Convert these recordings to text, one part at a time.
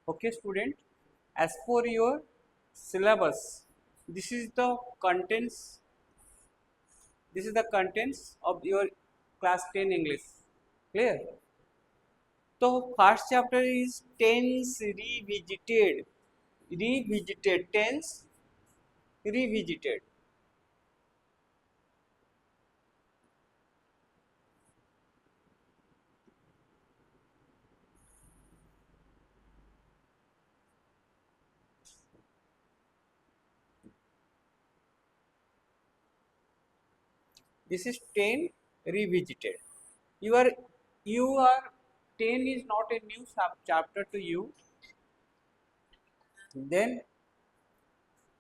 Okay, student, as per your syllabus, this is the contents. This is the contents of your class 10 English. Clear? So first chapter is tense revisited. Revisited tense revisited. This is 10 revisited. You are 10 is not a new chapter to you. Then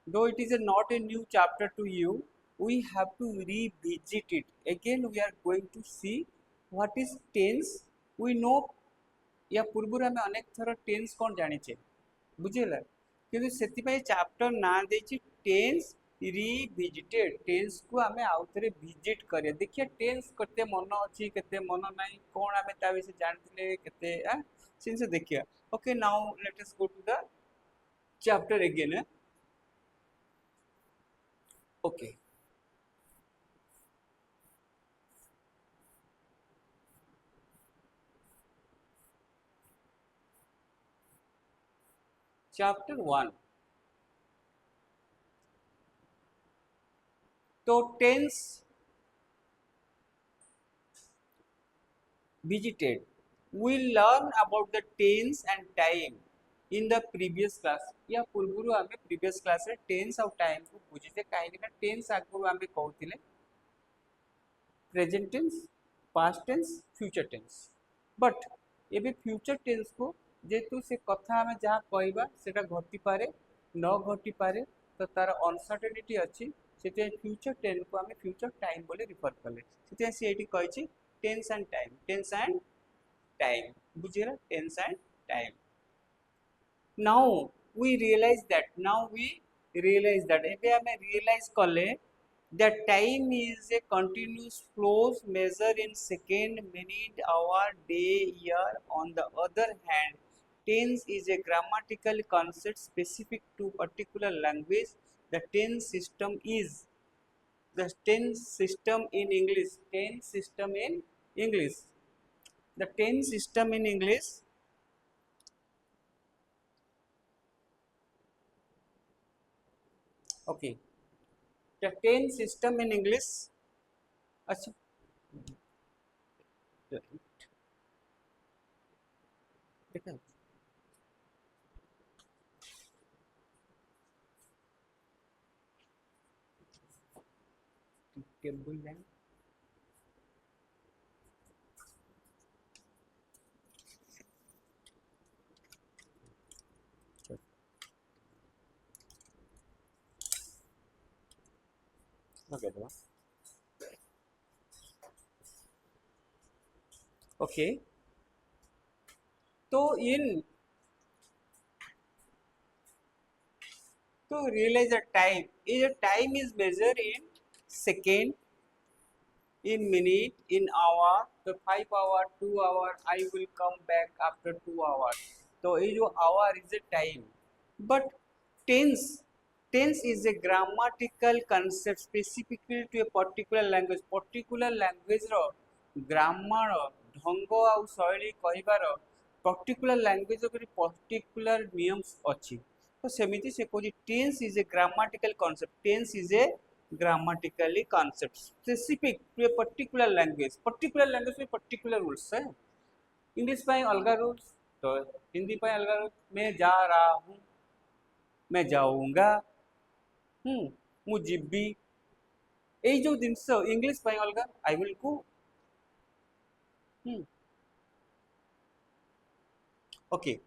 though it is not a new chapter to you, we have to revisit it. Again, we are going to see what is tense. We know या पूर्व आम अनेक थर tense कौन जाने बुझेगा कि chapter ना दे tense revisited tense को आम आउ थे विजिट करिए देखिए टेन्स केते मन अच्छी केते मन ना कौन आम ता विषय जानते केते देखिए okay now let us go to the chapter again okay chapter 1 तो tense visited we learn about the tense and time in the previous class या पूर्व आम previous class रे tense और time को बुझीते कहीं ना tense आगु आम कहते present tense past tense future tense but एबे future tense को जेतु से कथा आम जहाँ कहवा सेटा घटी पारे न घटी पारे तो तार अनसर्टेनिटी अच्छी से फ्यूचर टेन्स को आम फ्यूचर टाइम बोले रिफर कले से कही टेन्स एंड टाइम बुझेगा tense and time now we realize that एबे आम रियलाइज कले that time is a continuous flows measured in second, minute, hour, day, year. On the other hand, tense is a grammatical concept specific to particular language. The tense system is the tense system in English. Tense system in English. The tense system in English. Okay. The tense system in English. अच्छा देखा table land okay तो इन तो realize the time is measured in second, in minute, in hour. तो 5 hour, 2 hour, I will come back after 2 hours. तो ये जो hour is a time. But tense tense is a grammatical concept specifically to a particular language. Particular language row grammar ढंग आउ शैली कहिबार particular language रो particular नियम्स अछि तो सेमिति से कहूँ tense is a grammatical concept tense is a grammatically concept specific to a particular language में particular rules है इंग्लिश पे अलग रूल्स तो हिंदी पे अलग रूल्स मैं जा रहा हूँ मैं जाऊँगा मु जीबी यही जो जिनस इंग्लिश पे अलग I will go okay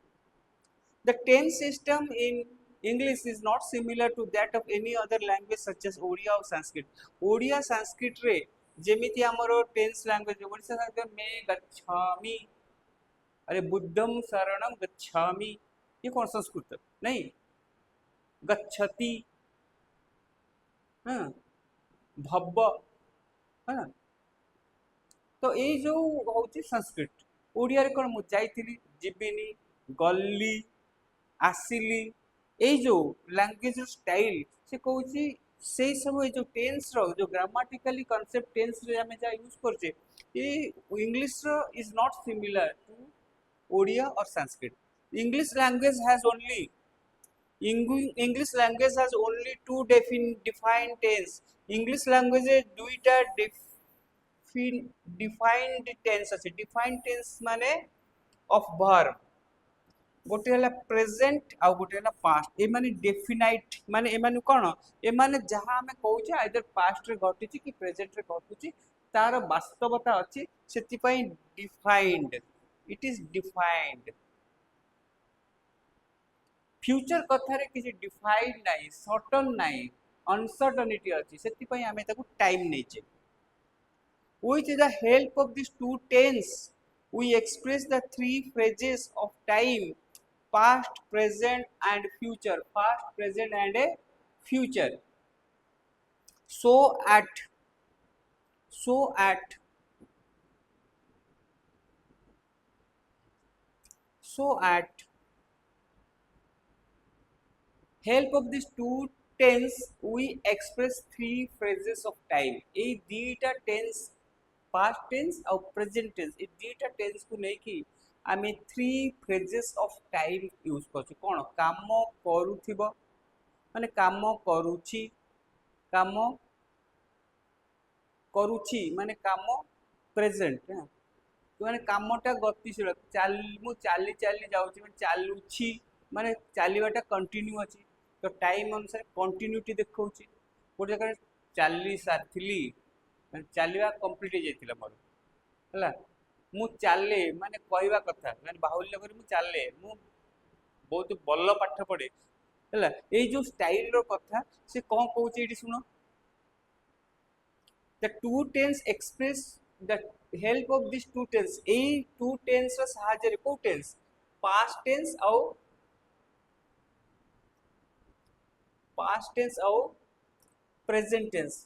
The tense system in English is not similar to that of any other language such as Odia or Sanskrit. Odia Sanskrit रे जेमिति हमरो tense language ओडिसा संस्कृत में गच्छामि अरे बुद्धम शरणम गच्छामि ये कौन संस्कृत नहीं गच्छति हाँ भव्य हाँ तो ये जो हूँ संस्कृत ओडिया रे कौन मु जाइथिली जीबिनी गल्ली ଆସିଲି ଏଇ ଯୋଉ ଲାଙ୍ଗୁଏଜ ଷ୍ଟାଇଲ ସେ କହୁଛି ସେଇ ସବୁ ଏଇ ଯୋଉ टेंस ର ଯୋଉ ଗ୍ରାମାଟିକାଲି କନसेप्ट टेंस रे ଆମେ ଯା यूज करछे ए इंग्लिश रो is not similar to Odia और Sanskrit English language has only English language has only two defined tense. English language এ দুইটা defined tense আছে defined tense মানে of verb गोटे है प्रेजेंट आउ गोटे है पास्ट ए माने डेफिनाइट माने ए माने कोन ए माने जहां हमें कहूचे आइदर पास्ट रे घटिची कि प्रेजेंट रे घटुची तार वास्तवता अछि सेति पई defined it is defined future कथारे किसी डिफाइंड नाही सर्टन नाही अनसर्टनिटी अछि सेति पई हमें ताकू time नेचे with the help of these two tense we express the three phases of time past present and future past present and a future so at so at so at help of these two tense we express three phases of time a dita tense past tense और present tense ए dita tense को नहीं कि आमे three phases of time use करछु कोन काम करूथिबो माने काम करूछि काम करूछि माने काम प्रेजेंट माने कामटा गतिशील चाल मु चाली चाली जाउछि माने चालुछि माने चालीबाटा कंटिन्यू अछि तो टाइम अनुसार कंटिन्यूटी देखौछि गोटे जगह चाली सारथिली माने चालीबा कंप्लीट हे जाइतिला मोर हला मु चाले माने कहवा कथा माने बाहुल्य करी मु चाले मु बहुत बल्ल पाठ पढ़े हला ए जो स्टाइल रो कथा से कोन कहउछि एठी सुनो the two tense express the help of these two tense a two tense ର ସାହାଯ୍ୟରେ କୋଉ tense past tense ଆଉ present tense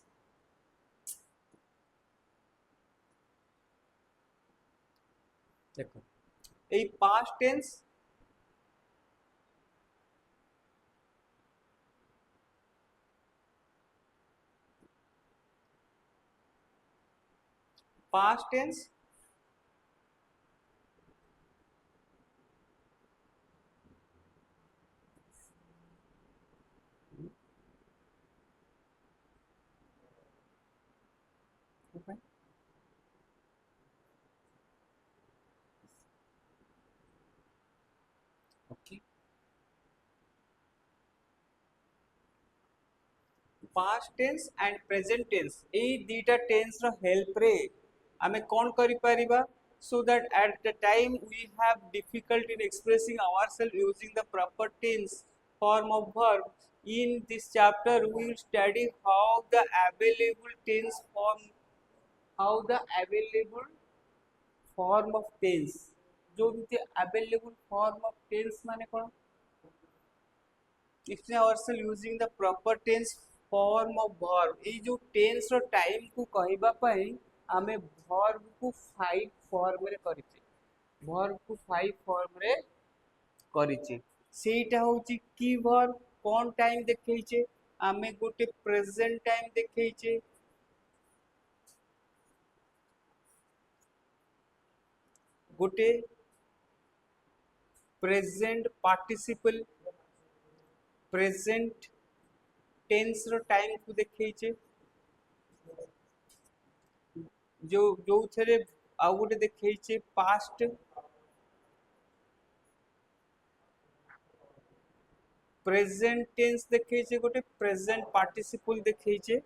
देखो এই past tense past tense okay okay past tense and present tense এই দুইটা tense ର help रे ଆମେ कोन करि परिबा so that at the time we have difficulty in expressing ourselves using the proper tense form of verb in this chapter we will study how the available form of tense जो available form of tense माने कोन explain ourselves using the proper tense form of verb ए जो tense रो time को कहबा पई आमे verb को 5 form रे करिचे verb को 5 form रे करिचे सेटा होची की verb कोन टाइम देखैचे आमे गोटे प्रेजेंट टाइम देखैचे गोटे प्रेजेंट पार्टिसिपल प्रेजेंट टेंस रो टाइम को देखैचे जो जो थरे आ गोटे देखैचे पास्ट प्रेजेंट टेंस देखैचे गोटे प्रेजेंट पार्टिसिपल देखैचे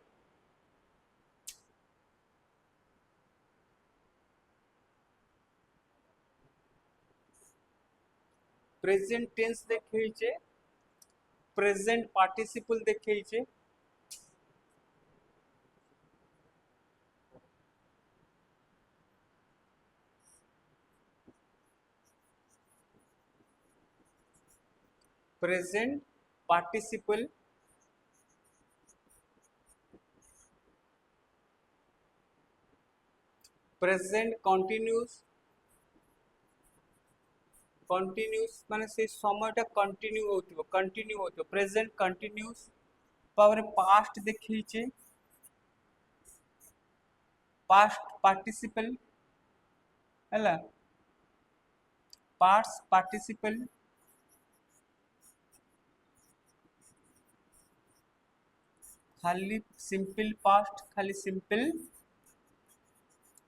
प्रेजेंट टेंस देखैचे प्रेजेंट पार्टिसिपल देखैचे present participle present continuous continuous माने से समयटा कंटिन्यू होतो प्रेजेंट कंटिन्यूस पावर पास्ट देखिए पास्ट पार्टिसिपल है पास्ट पार्टिसिपल खाली सिंपल पास्ट खाली simple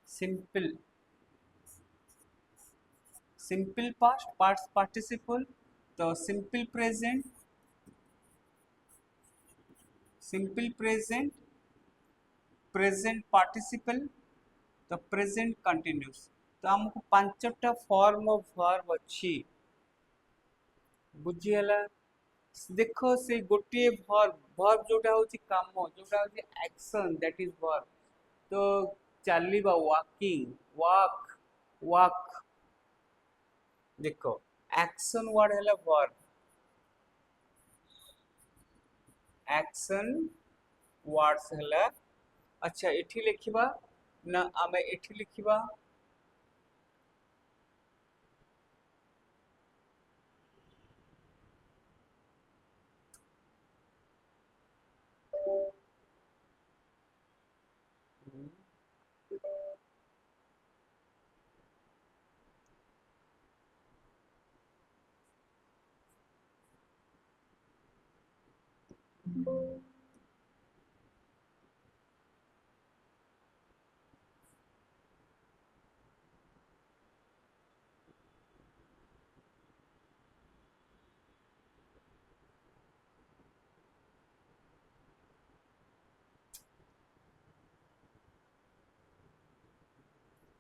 simple simple past past participle तो सिंपल प्रेजेंट प्रेजेंट पार्टिसिपल तो प्रेजेंट कंटिन्यूस तो हमको पांचटा फॉर्म ऑफ वर्ब अच्छी बुझीगला देखो से गोटे वर्ब वर्ब जोटा होची काम जोटा होची एक्शन दैट इज वर्ब तो चलवा वॉकिंग वॉक वॉक देखो एक्शन वर्ड है वर्ब एक्शन वर्ड्स है अच्छा एठी लिखिबा ना आमे एठी लिखिबा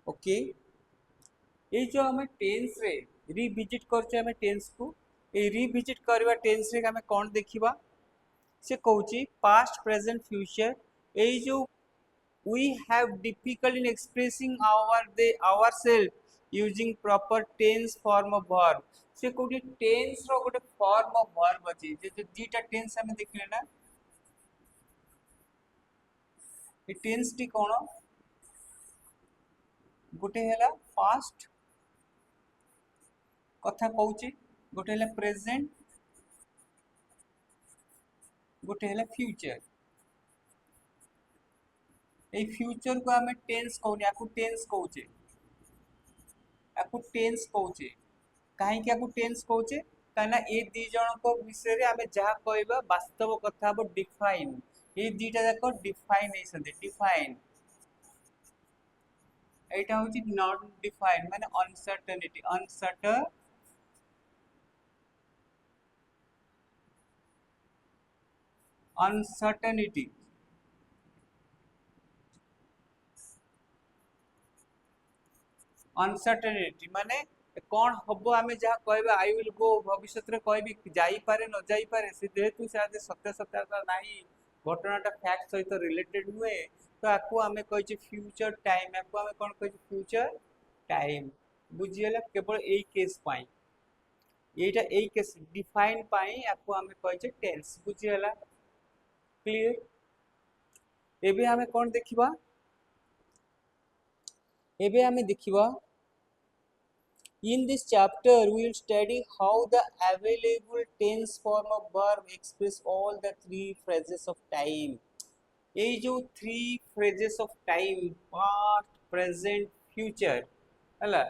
ओके ये जो हमें टेंस रे रिविजिट करछे हमें टेंस को ए रिविजिट करबा टेंस रे हमें कोन देखिबा से कहूची पास्ट प्रेजेंट फ्यूचर ए जो we have difficulty in expressing ourselves using proper tense form of verb से कोठी tense रो गोटे form of verb अछि जे जे दीटा tense हमें देखले ना ए tense टी कोन गोटे हैला past कथा कहूची गोटे हैला present गोटे हैला future ए फ्यूचर को हमें टेंस कहूनी आकु टेंस कहूचे कहीं क्या को टेंस कहूचे काना ए दी जण को विषय रे हमें जहा कहबा वास्तव कथा अब डिफाइन ए दीटा जाको डिफाइनेशन डिफाइन एटा होची नॉट डिफाइन माने अनसर्टेनिटी अनसर्टेनिटी अनसर्टेनिटी माने कौन हबो आमे जहा कहबा आई विल गो भविष्य रे कहबी जाई पारे न जाई पारे से जेहेतु से सत्य सत्यता नाही घटनाटा फैक्ट सहित रिलेटेड हुए तो आकु आमे कहछि फ्यूचर टाइम आकु आमे कोन कहछि फ्यूचर टाइम बुझियला केवल एई केस पाई एटा एई केस डिफाइन पाई आकु आमे कहछि टेंस बुझियला क्लियर एबे आमे कोन देखिबा एबे आमे देखिबा in this chapter we will study how the available tense form of verb express all the three phases of time ये जो three phrases of time past present future हला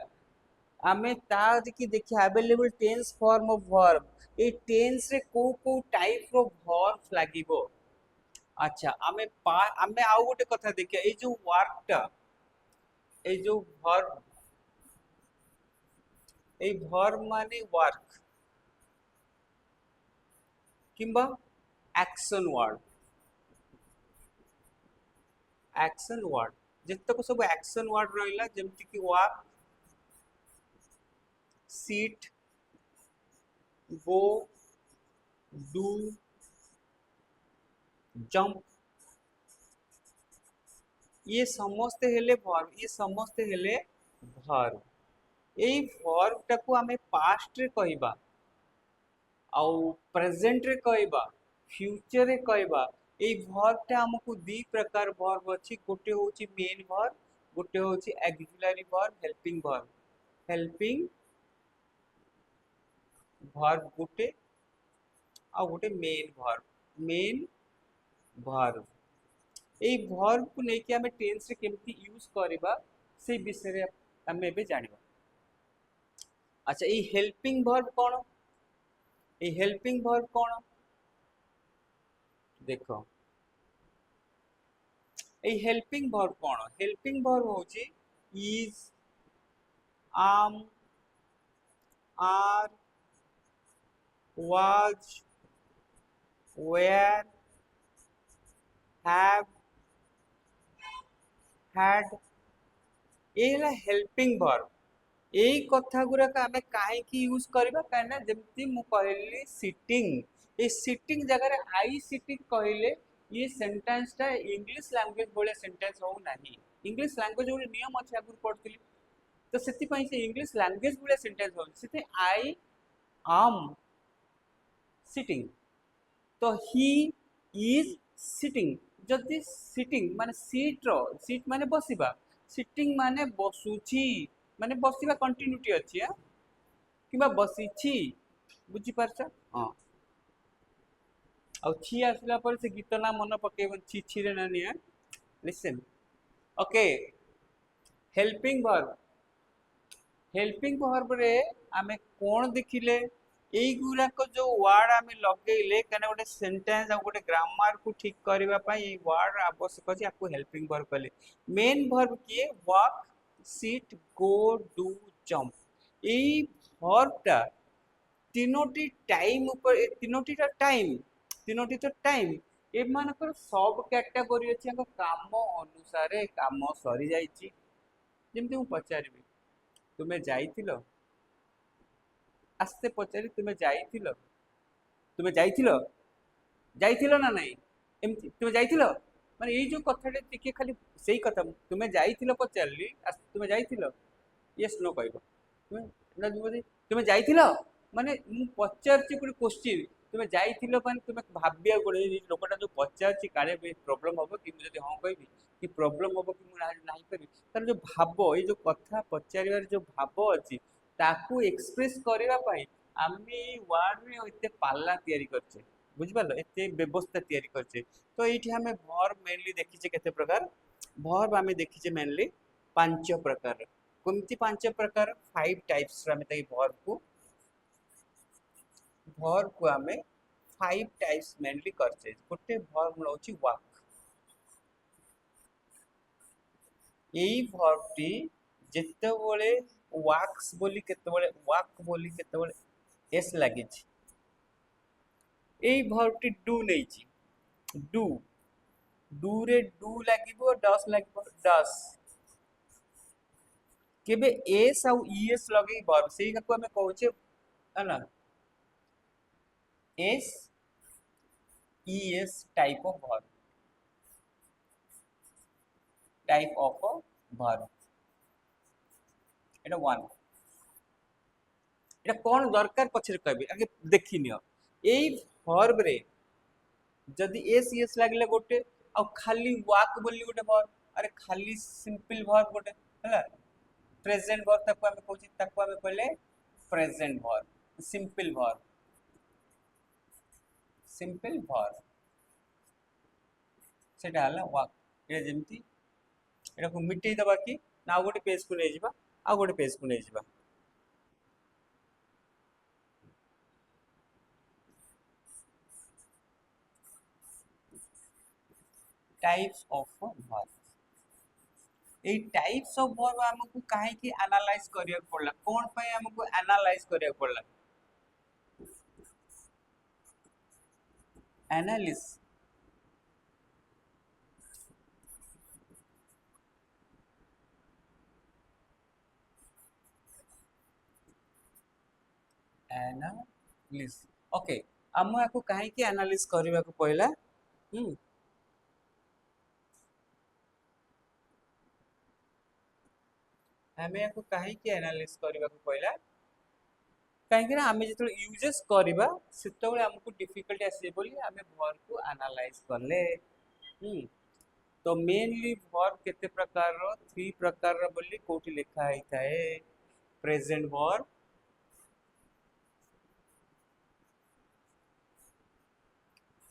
आमे ता देखि देखि available tense form of verb ए tense रे को टाइप रो वर्ब लागिबो अच्छा आमे आउ गोटे कथा देखिया ए जो वर्कटा ए जो वर्ब ए वर्ब माने वर्क किंबा एक्शन वर्ड जितक सब एक्शन वर्ड रहिला जेमति कि walk seat go do jump ये समस्त हेले वर्ब एई वर्ब टाको हमें पास्ट रे कहबा आउ प्रेजेंट रे कहबा फ्यूचर रे कहबा एई वर्ब टा हमकु दी प्रकार वर्ब अछि गोटे होची मेन वर्ब गोटे होची ऑक्सिलरी वर्ब हेल्पिंग भर्ब गोटे आ गोटे मेन भर्ब एई भर्ब को लेके हमें टेंस रे केमती यूज करबा से विषय रे हमें एबे जानिबा। अच्छा एई हेल्पिंग भर्ब कोन एई हेल्पिंग भर्ब कोन देखो एई हेल्पिंग भर्ब कोन हेल्पिंग भर्ब होची is am are was were have had एला हेल्पिंग भर्ब एई कथा गुराक आमे काहे की यूज करबा काहे जेमती मु कहली सिटिंग ए सिटिंग जगह रे आई सिटिंग कहले ये सेंटेंस टा इंग्लिश लैंग्वेज बोले सेंटेंस हो नाही इंग्लिश लैंग्वेज बोले नियम अछि आगु पढतिली तो सेति पई से इंग्लिश लैंग्वेज बोले सेंटेंस हो सेते आई am sitting तो ही इज सिटिंग जदि सिटिंग माने सीट माने बसिबा सिटिंग माने बसुची माने बसिबा कंटिन्यूटी अछि किबा बसिछि बुझी पारछ हां आ छी आसला पर से गीत ना मन पकेबन छी छी रे नानी लिसन ओके हेल्पिंग वर्ब रे आमे कोन देखिले एई गुरा को जो वर्ड आमे लगेइले कने गोटे सेंटेंस आ गोटे ग्रामर को ठीक करबा पई एई वर्ड आवश्यक अछि आपको हेल्पिंग वर्ब कहले मेन वर्ब किए walk sit go do jump एई वर्ब टा तीनोटी टाइम ऊपर तीनोटी तो टाइम ए मानकर सब कैटेगरी अछि काम अनुसार काम सरी जाईची जेमती मु पचारिबी तुमे जाइथिलो आस्ते पचारि तुमे जाइथिलो जाइथिलो ना नहीं एमती तुमे जाइथिलो माने एई जो कथाटे टिके खाली सेई कथा तुमे जाइथिलो पचारली तुमे जाइथिलो यस नो कहबो तुमे ना तुमे जाइथिलो माने मु पचारची कोन क्वेश्चन तुमे जाइथिलो माने तुमे भाबिया गोडे लोकटा जो पचारची काले प्रॉब्लम होबो कि मु जदी हां कहबी कि प्रॉब्लम होबो कि मु नाही करबी तार जो भाबो ए जो कथा पचारिवार जो भाबो अछि ताकू एक्सप्रेस करबा पई आमी वर्ड रे एते पाल्ला तयारी करछे बुझि पारलो एते व्यवस्था तयारी करछे तो एठी हमें वर्ब मेनली देखिछे केते प्रकार वर्ब हमें देखिछे मेनली पांच प्रकार कोनती पांच प्रकार फाइव टाइप्स रे हमें तई वर्ब को हमें फाइव टाइप्स मेनली करछे गोटे वर्ब होची वर्क एई वर्ब टी जेतेबेले वाक्स बोली केतेबेले वाक बोली केतेबेले एस लागिछि एई वर्ब टी डू नेछि डू डू रे डू लागिबो डस लागिबो डस केबे एस आउ ईएस लगे वर्ब सेई को हमें कहउछे है ना s es type of verb एटा वन এটা কোন দরকার পছরে কইবে আগে দেখি নিও এই ভার্ব রে যদি এস এস লাগিলে গোটে আর খালি ওয়াক বলি গোটে ভার্ব আরে খালি সিম্পল ভার্ব গোটে হলা প্রেজেন্ট ভার্ব তাকু আমি কইছি তাকু আমি কইলে প্রেজেন্ট ভার্ব সিম্পল ভার্ব সেটা হলা ওয়াক এটা যেমতি এটা কো মিটেই দবা কি না গোটে পেজ কো নেই ଯିବା ଆଉ ଗୋଟେ পেজ কো নেই ଯିବା types of verb A types of verb हमको काहे की एनालाइज करिया पड़ला कोन पे हमको एनालाइज करिया पड़ला एनालिस एनालिस ओके हम याको काहे की एनालिस करिया को पहला हमें याको काहे की एनालिस करिया को पहला कहीं ना आमे जेतो यूजेस करबा सेतोले हमको डिफिकल्टी आसे बोली आमे वर्ब को एनालाइज करले तो मेनली वर्ब केते प्रकार रो थ्री प्रकार रो बोली कोठी लिखा है थाए present verb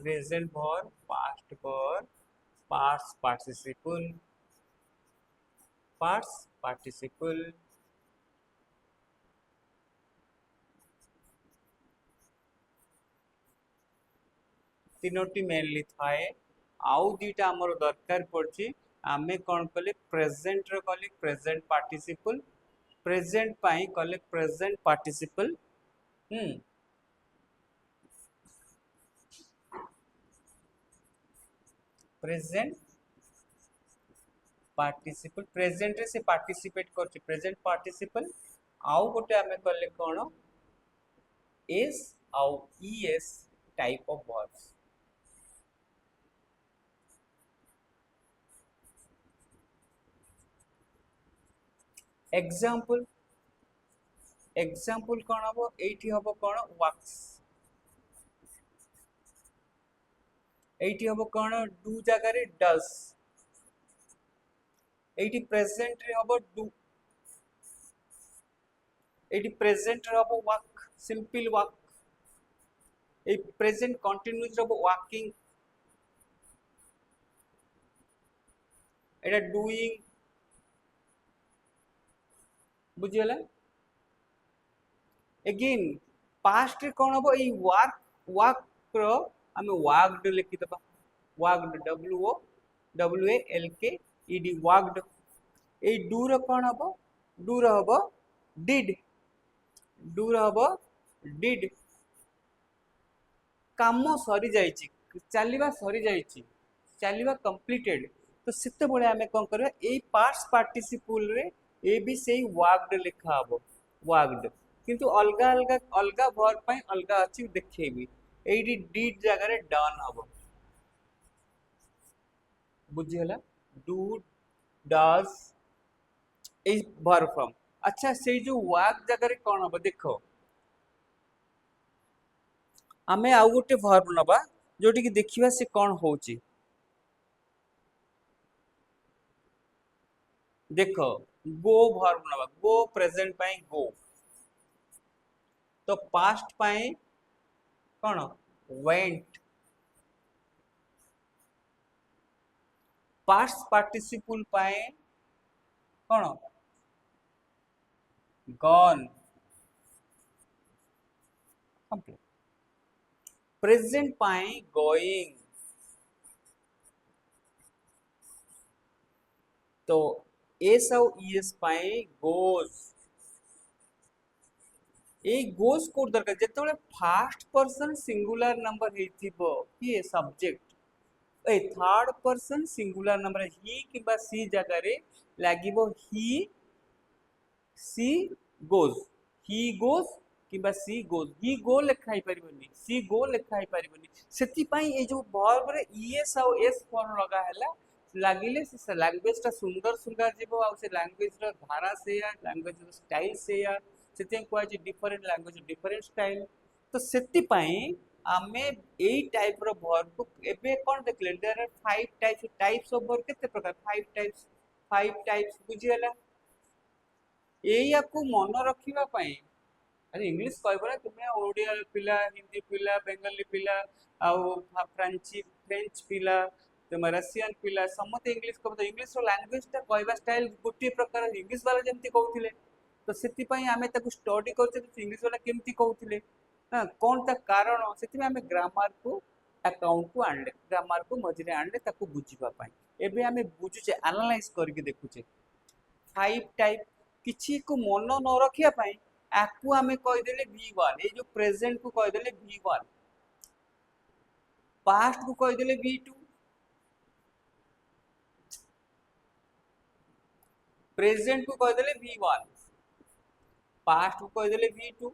present verb, past verb, past participle, past participle, तीनोटी मेनली थाए आउ दीटा आमर दरकार पड़ची आमे कौन कले प्रेजेंट रो कले प्रेजेंट पार्टिसिपल प्रेजेंट पाई कले present participle present participle present रे से पार्टिसिपेट करची प्रेजेंट पार्टिसिपल आउ गोटे आमे कले कोन एस आउ ES type of verbs example example कोन हबो एठी हबो कोन वर्क्स एठी हबो कोन डू जगह रे डज एठी प्रेजेंट रे हबो डू एठी प्रेजेंट रे हबो वर्क सिंपल वर्क ए प्रेजेंट कंटीन्यूअस रे हबो वर्किंग एटा डूइंग बुझियला अगेन पास्ट रे कोन हबो ए वर्क वर्क रो हमें वर्कड लिखि दबा worked W A L K E D worked ए डू रो कोन हबो डू रो हबो डिड डू रो हबो डिड काम सरी जाइछि चलिबा सरी जाइछि चलिबा कंप्लीटेड तो सेते बळे हमें कोन करबा ए पास्ट पार्टिसिपल रे ए भी सेही वर्कड लिखा हबो वर्कड किंतु अलगा अलगा अलगा वर्ब पई अलगा अछि देखैबी एडी डिड जगह रे डन हबो बुझियला do does a verb from अच्छा से जो वर्क जगह रे कोन हबो देखो आमे आउ गोटे वर्ब नबा जोटी की देखिबा से कोन होची देखो गो वर्ब नबा गो प्रेजेंट पाई गो तो पास्ट पाई कोन वेंट पास्ट पार्टिसिपल पाई कोन गॉन कंप्लीट प्रेजेंट पाई गोइंग तो एस आउ ईएस पाई गोज ए गोज को दरकार जेतेबेले फर्स्ट पर्सन सिंगुलर नंबर हेथिबो कि सब्जेक्ट ए third person singular number he किबा सी जगह रे लागिबो he she goes he goes किबा सी गोज ही गो लेखाई परिबनी सी गो लेखाई परिबनी सेति पई ए जो वर्ब रे ईएस आउ एस फॉर्म लगा हैला लागिले से लैंग्वेज टा सुंदर सुंदर जीवो आ से लैंग्वेज रो धारा से या लैंग्वेज रो स्टाइल से या सेते कोइ जे डिफरेंट लैंग्वेज डिफरेंट स्टाइल तो सेति पई आमे एई टाइप रो वर्ब को एबे कोन देखले there are 5 types of verb केते प्रकार 5 टाइप्स बुझियला एया को मन रखिबा पई अरे इंग्लिश कहबो ना तुमे ओडिया पिला हिंदी पिला बेंगली पिला आउ फ्रेंच पिला तुम रशियन पिला समते इंग्लिश कहबो तो इंग्लिश रो लैंग्वेज ता कहबा स्टाइल गुटी प्रकार इंग्लिश वाला जेमती कहउथिले तो सेति पई आमे ताको स्टडी करछे तो इंग्लिश वाला केमती कहउथिले हां कोन ता कारण सेति में आमे ग्रामर को अकाउंट को आनले ग्रामर को मझिरे आनले ताको बुझिबा पई एबे आमे बुझुचे एनालाइज करके देखुचे 5 टाइप किछि को मन न रखिया पई आकु आमे कहि देले v1 ए जो प्रेजेंट को कहि देले v1 पास्ट को कहि देले v2 प्रेजेंट को कहि देले v1 पास्ट को कहि देले v2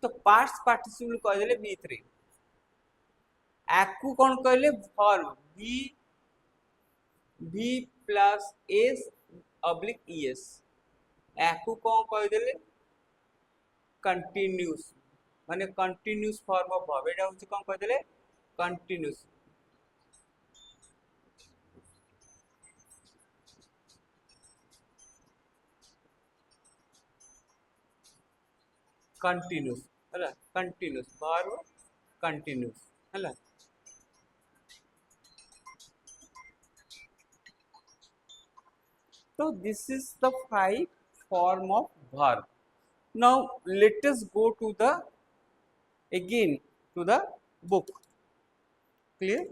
तो पास्ट पार्टिसिपल कहि देले v3 आकु कोन कहले verb v plus s oblique es आकु कोन कहि देले कंटीन्यूअस माने कंटीन्यूअस फॉर्म ऑफ वर्ब एटा होची कोन कहि देले कंटीन्यूअस कंटीन्यूअस हला कंटीन्यूअस वर्ब कंटीन्यूअस है। So this is the 5 form of verb. Now let us go to the again to the book. Clear?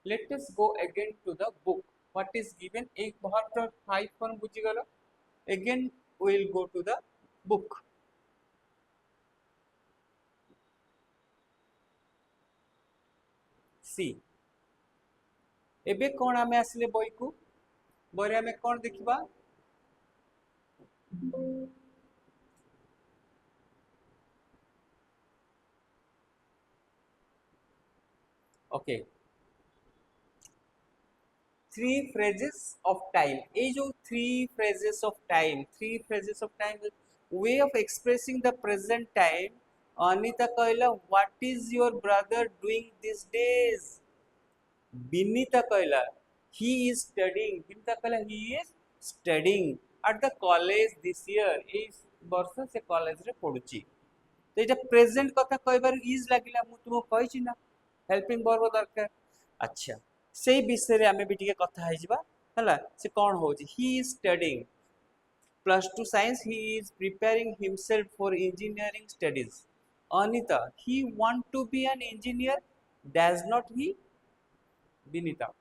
Let us go again to the book. What is given? एक verb का 5 form बुझी गलो. Again we will go to the book. See. एबे कौन आमे आसले बई को बरे आमे कौन देखिबा okay three phrases of time ये जो three phrases of time way of expressing the present time Anita कहला what is your brother doing these days Binita कहला he is studying Binita कहला he is studying at the college this year इस वर्ष से college रे पढुची तो ये present कथा कहबार इज लागिला मु तुम कहिछि ना हेल्पिंग वर्ब दरकार अच्छा से विषय रे आमे भी टिके कथा है जिबा हला से कोन होची he is studying +2 science he is preparing himself for engineering studies Anita he want to be an engineer does not he Vinita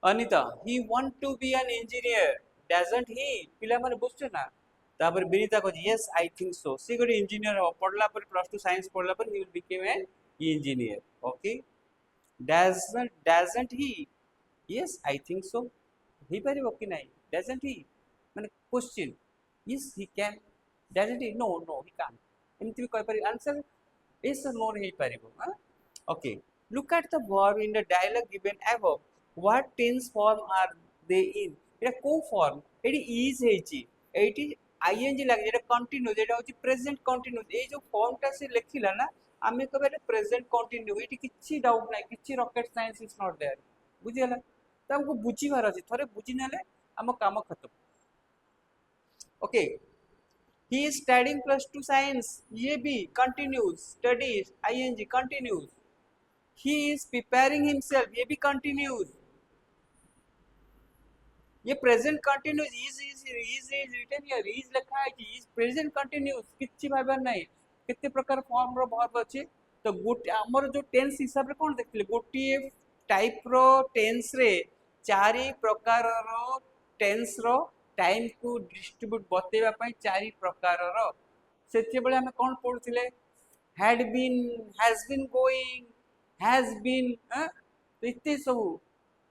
Anita he want to be an engineer doesn't he पिला माने बुझछ ना तापर विनीता को यस आई थिंक सो सी गोटे engineer हो पढ़ला पर +2 science पढ़ला पर he will become an engineer okay doesn't he yes I think so he परिबो कि नाही डजंट ही माने question yes he can doesn't he no no he can एमती भी कह पारि answer yes or no he परिबो हां okay look at the verb in the dialogue given above what tense form are they in एटा को form एटी is हेची एटी आईएनजी लागे जेटा कंटिन्यू जेटा होची प्रेजेंट कंटिन्यू ए जो फॉर्मटा से लिखिला ना आमे कहबे प्रेजेंट कंटिन्यू एटी किछि डाउट नाही किछि rocket science is not there बुझि गेला त हमको बुझिबार अछि थरे बुझि नेले हम काम खत्म okay he is studying +2 science ये भी continues studies ING continues he is preparing himself ये भी कंटिन्यूज ये present continuous is written here is लिखा है कि इज प्रेजेंट कंटिन्यूस किछि भाबा नाही केते प्रकार फॉर्म रो वर्ब अछि तो गुट हमर जो टेंस हिसाब रे कोन देखले गोटी टाइप रो टेंस रे चारि प्रकार रो टेंस रो टाइम को डिस्ट्रीब्यूट बतेबा पई चारि प्रकार रो सेते बेले हम कोन पढुथिले had been has been going has been इते सब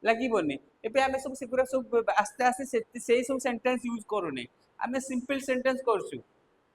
लागिबोनी एबे आमे सब सिपुरा सब आस्ते आस्ते से सब सेंटेंस यूज करूनी आमे सिंपल सेंटेंस करछु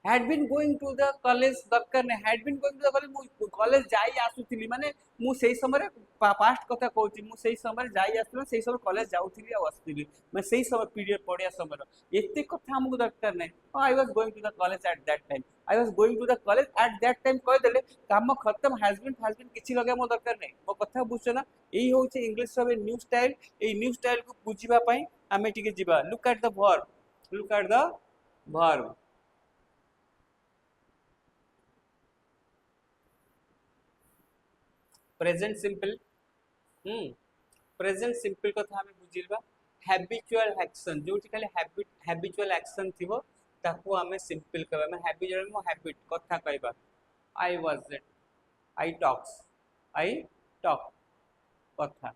had been going to the college दरकार ने had been going to the college मु कॉलेज जाई आसुथिली माने मु सेही समय पास्ट कथा कहूची मु सेही समय जाई आसुला सेही समय कॉलेज जाउथिली आ आसुथिली मैं सेही समय पीरियड पढ़िया समय एते कथा हमको दरकार नै I was going to the college at that time I was going to the college at that time कह देले काम खत्म हैज बीन किछि लगे मो दरकार नै मो कथा बुझछ ना एही होची इंग्लिश रे new style a new style को बुझिबा पई आमे टिके जिबा look at the verb present simple present simple कथा हमें बुझिलबा हैबिचुअल एक्शन जोटी खाली हैबिचुअल एक्शन थिबो ताको हमें सिंपल कहबा मैं हैबिचुअल मो हैबिट कथा कहबा I was it I talk कथा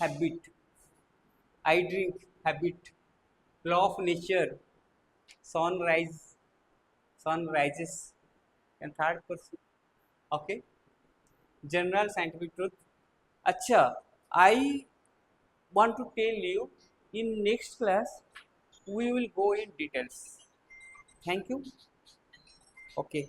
habit I drink habit law of nature sun rises and third person okay general scientific truth अच्छा I want to tell you in next class we will go in details. Thank you. Okay.